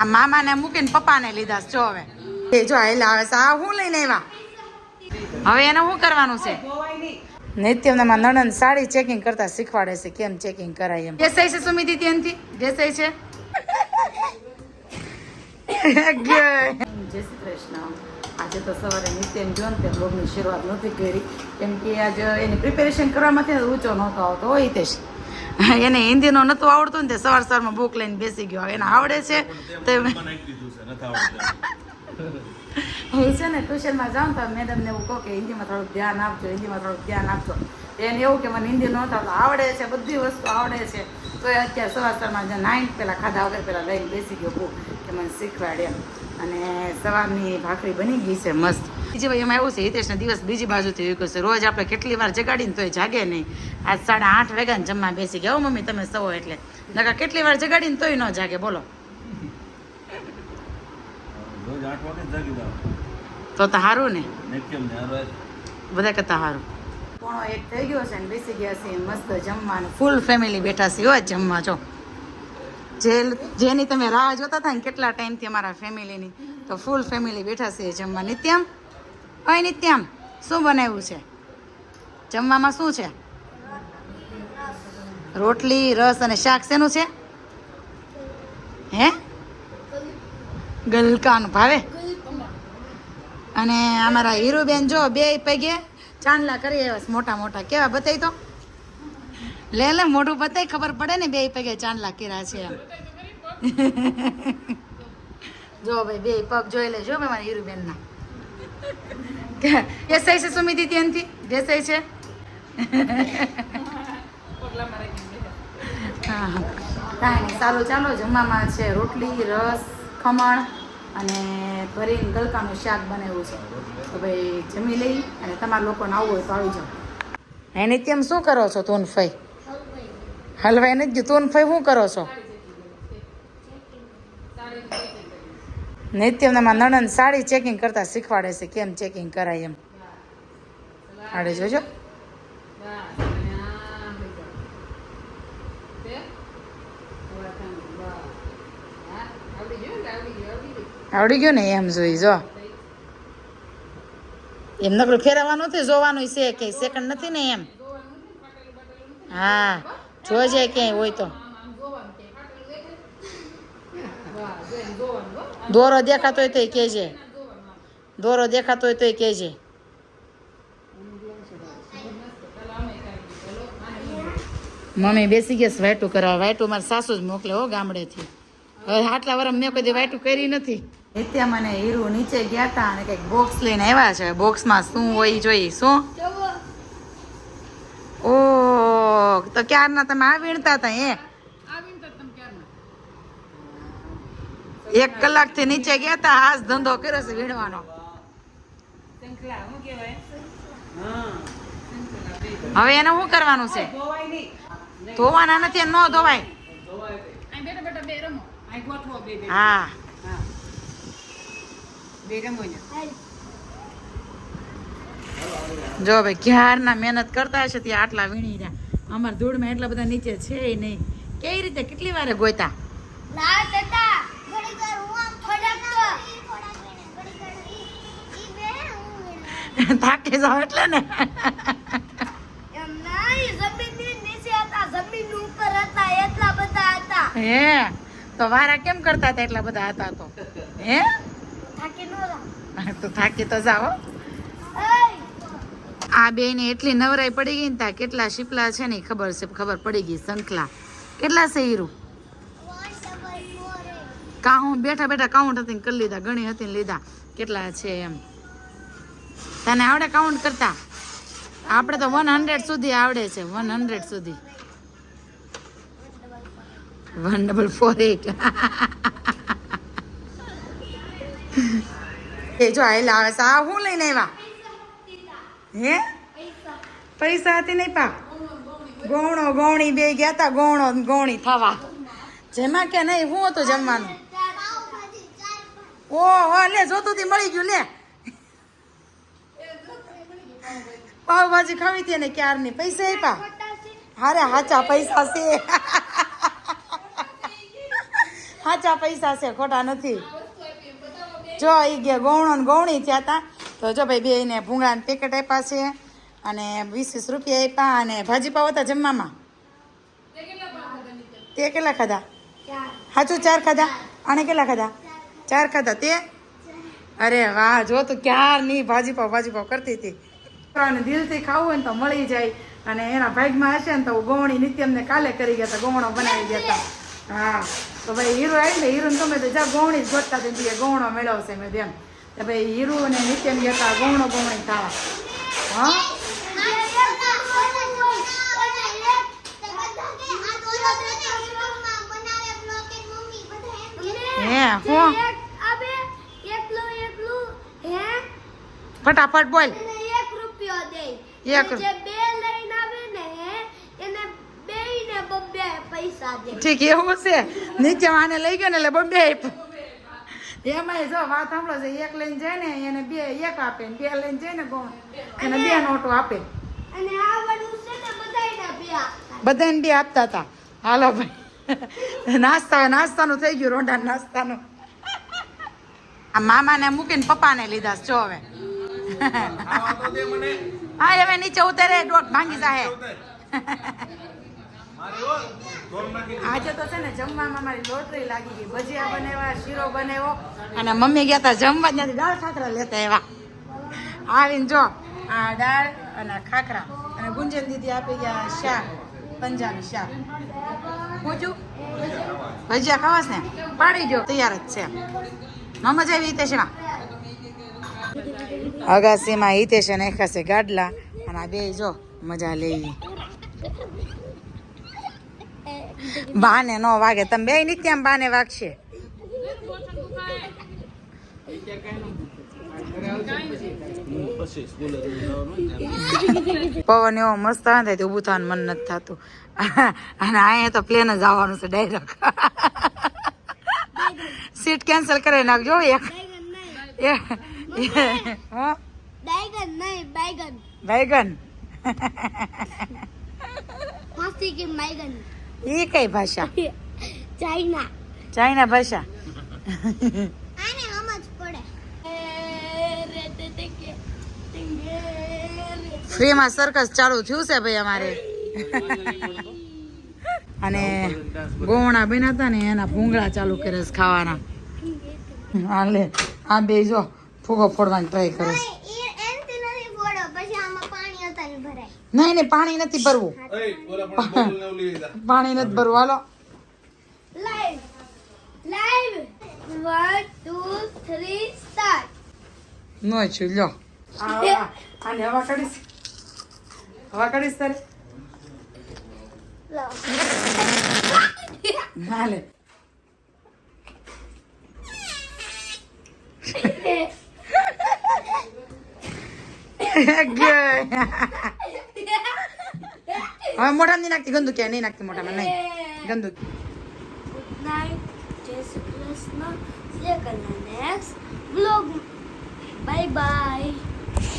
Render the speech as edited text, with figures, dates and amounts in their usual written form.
આ મામાને મૂકીને પપ્પાને લીધા જો હવે એ જો હેલા આવે આ હું લઈને આવ્યા હવે એને શું કરવાનું છે નિત્યમાં નણંદ સાડી ચેકિંગ કરતા શીખવાડે છે કેમ ચેકિંગ કરાય એમ દેસાઈ છે સુમિતિ ત્યાંથી દેસાઈ છે જય શ્રી કૃષ્ણ આજે તો સવારે નિત્યને જો ને બ્લોગની શરૂઆત નહોતી કરી કેમ કે આજે એની પ્રિપેરેશન કરવામાંથી ઊંચો નહોતો આવતો હોય હિતેશ એને હિન્દીનો નહોતું આવડતું ને તે સવારમાં બુક લઈને બેસી ગયો એને આવડે છે તો હું છે ને ટ્યુશનમાં જાઉં તો મેડમને એવું કહું કે હિન્દીમાં થોડુંક ધ્યાન આપજો હિન્દીમાં થોડુંક ધ્યાન આપજો એને એવું કે મને હિન્દી નહોતા તો આવડે છે બધી વસ્તુ આવડે છે તો એ અત્યારે સવારમાં જે 9 પહેલાં ખાધા વગર પહેલાં લઈને બેસી ગયો બુક કે મને શીખવાડે એમ અને સવારની ભાખરી બની ગઈ છે મસ્ત બીજી ભાઈ એમાં એવું છે હિતેશના દિવસ બીજી બાજુથી વીક્યો છે રોજ આપણે કેટલી વાર જગાડીને તોય જાગે નહીં આજ 8:30 વાગ્યાને જમવા બેસી ગયા મમ્મી તમે સવો એટલે નકા કેટલી વાર જગાડીને તોય ન જાગે બોલો તો સારું ને બધા કરતા સારું 1:30 થઈ ગયો છે ને બેસી ગયા છે મસ્ત જમવાનું ફૂલ ફેમિલી બેઠા છે હોય જમવા જો જેની તમે રાહ જોતા હતા ને કેટલા ટાઈમથી અમારા ફેમિલીની તો ફૂલ ફેમિલી બેઠા છે જમવા નિત્યમ ઓય નિત્યમ શું બનાવ્યું છે જમવામાં શું છે રોટલી રસ અને શાક શેનું છે હે ગલકાનું ભાવે અને અમારા હીરુબેન જો 2 પગે ચાંદલા કરી આવ્યા મોટા મોટા કેવા બતાવી તો લે મોઢું બતાવી ખબર પડે ને 2 પગે ચાંદલા કર્યા છે એમ જો ભાઈ 2 પગ જોઈ લેજો મારા હીરુબેનના દેસાઈ છે સુમિતિ ત્યાંથી દેસાઈ છે હા કાંઈ નહીં ચાલો જમવામાં છે રોટલી રસ ખમણ અને ભરીને ગલકાનું શાક બનાવ્યું છે તો ભાઈ જમી લઈ અને તમારા લોકોને આવવું હોય તો આવી જાઓ એને તેમ શું કરો છો તું ફઈ હલવાઈ નથી ગયું તું ફઈ શું કરો છો નિત્યમાં નણંદ સાડી ચેકિંગ કરતા શીખવાડે છે કેમ ચેકિંગ કરાય એમ આડે જોજો આવડી ગયું ને એમ જોઈ જો એમ નકરું ફેરવવાનું નથી જોવાનું છે કે સેકન્ડ નથી ને એમ હા જોજે ક્યાંય હોય તો દોરો દેખાતો હોય તો કહેજે દોરો દેખાતો હોય તો કહેજે મમ્મી બેસી ગયા વાયટું કરવા વાયટું મારા સાસુ જ મોકલે હો ગામડેથી હવે આટલા વર્ષ મેં કદી વાયટું કરી નથી નિત્ય મને હીરુ નીચે ગયા હતા અને કંઈક બોક્સ લઈને આવ્યા છે બોક્સમાં શું હોય જોઈ શું ઓ તો ક્યારના તમે આ વીણતા હતા 1 કલાકથી નીચે ગયા હતા હાથ ધંધો કર્યો છે વીણવાનો હવે એને શું કરવાનું છે ધોવાના નથી ન ધોવાય હા જો ભાઈ ક્યારના મહેનત કરતા હશે ત્યાં આટલા વીણી રહ્યા અમારા ધૂળમાં એટલા બધા નીચે છે નહીં કેવી રીતે કેટલી વારે ગોયતા થાકી જાવ એટલે ને હે તો વારા કેમ કરતા હતા એટલા બધા હતા તો હે તો થાકી તો જાઓ આ બે ને એટલી નવરાઈ પડી ગઈ ને કેટલા શીપલા છે ને ખબર પડી ગઈ સંખલા કેટલા છે હીરુ કાઉન્ટ બેઠા કાઉન્ટ હતી કરી લીધા ગણી હતી ને લીધા કેટલા છે એમ તને આવડે કાઉન્ટ કરતા આપણે તો 100 સુધી આવડે છે 100 સુધી 1448 એ જો આયલા આવે છે આ હું લઈને આવ્યા હે પૈસા હતી નહીં પા ગૌણો ગૌણી બે ગયા તા ગૌણો ગૌણી થવા જેમાં કે નહીં હું હતું જમવાનું ઓ લે જોતું તી મળી ગયું લે પાવભાજી ખાવી હતી ને ક્યારની પૈસા આપ્યા હારે હાચા પૈસા છે સાચા પૈસા છે, ખોટા નથી. જો એ ગયા ગૌણો ને ગૌણી થયા હતા. તો જો ભાઈ બેને ભૂંગળાને પેકેટ આપ્યા છે અને 20-20 રૂપિયા આપ્યા અને ભાજી પાવ હતા જમવામાં. તે કેટલા ખાધા? સાચું 4 ખાધા. આને કેટલા ખાધા? 4 ખાધા. તે અરે વાહ, જો તું ક્યારની ભાજી પાવ કરતી હતી. અને દિલથી ખાવું હોય ને તો મળી જાય. અને એના ભાગમાં હશે ને તો ગૌણી નિત્યમને કાલે કરી ગયા હતા, ગૌણો બનાવી ગયા હતા. હા તો ભાઈ હીરો આવી ને હીરો તમે તો જા ગૌણી જ ગોતતા હતી, ગૌણો મેળવશે મેં એમ. તો ભાઈ હીરો અને નિત્યમ ગયા હતા ગૌણી ખાવા. હા હે હું ફટાફટ બોલ. 1 રૂપિયો દે. એક જે 2 લઈને આવે ને એને 2 ને 2 પૈસા દે. ઠીક એવું છે. નીચે આને લઈ ગયો ને એટલે 2 એમાં જો વાત સાંભળો છે. 1 લઈને જાય ને એને 2 1 આપે ને 2 લઈને જાય ને ગૌણ એને 2 નોટો આપે. અને આ વાળું છે ને બધાયને 2 આપતા. બધાને 2 આપતા હતા. હાલો ભાઈ નાસ્તાનું થઈ ગયું. રોંડા નાસ્તાનું આ મામાને મૂકીને પપ્પાને લીધા છે. જો હવે હા હવે નીચે ઉતરે દોઢ ભાંગી જાહે. આજે તો છે ને જમવામાં મારી લોટરી લાગી ગઈ. ભજીયા બનાવ્યા, શીરો બનાવ્યો અને મમ્મી ગયા હતા જમવા, ત્યાંથી દાળ ખાખરા લેતા એવા. આવીને જો આ દાળ અને ખાખરા અને ગુંજન દીદી આપી ગયા શાક, પંજાબી શાક. પૂછું ભજીયા ખાવાસ ને પાડી જો તૈયાર જ છે. મજા આવી હિતેશમાં. અગાસીમાં હિતેશ નાખ્યા છે ગાડલા અને આ બે જો મજા લેવી. બાને નો વાગે, તમે બે નિત્યામ બાને વાગશે. પવન એવો મસ્ત આવે તો ઊભું થવાનું મન નથી થતું. અને અહીંયા તો પ્લેન જ આવવાનું છે ડાયરેક્ટ. સીટ કેન્સલ કરી નાખજો એક. बैगन मासी की बैगन ये कई भाषा? चाइना भाषा. आने समझ पड़े. फ्री में सर्कस चालू थયું છે ભાઈ અમારે. અને ગોવણા બન્યા હતા ને એના ભૂંગળા ચાલુ કરે છે ખાવાના. હાલે આ બે જો ફૂગો ફોડવાની ટ્રાય કરે છે. નહીં નહીં પાણી નથી ભરવું. પાણી નથી ભરવું. હાલો લાઈવ 1 2 3 સ્ટાર્ટ. નો છું લ્યો. આને હવા કાઢીશ તારે. હાલે હવે મોઢા નહીં નાખતી ગંદુ ક્યાં નહીં નાખતી મોઢામાં નહીં ગંદુ. Good night. Jai Shri Krishna. Next blog. Bye by.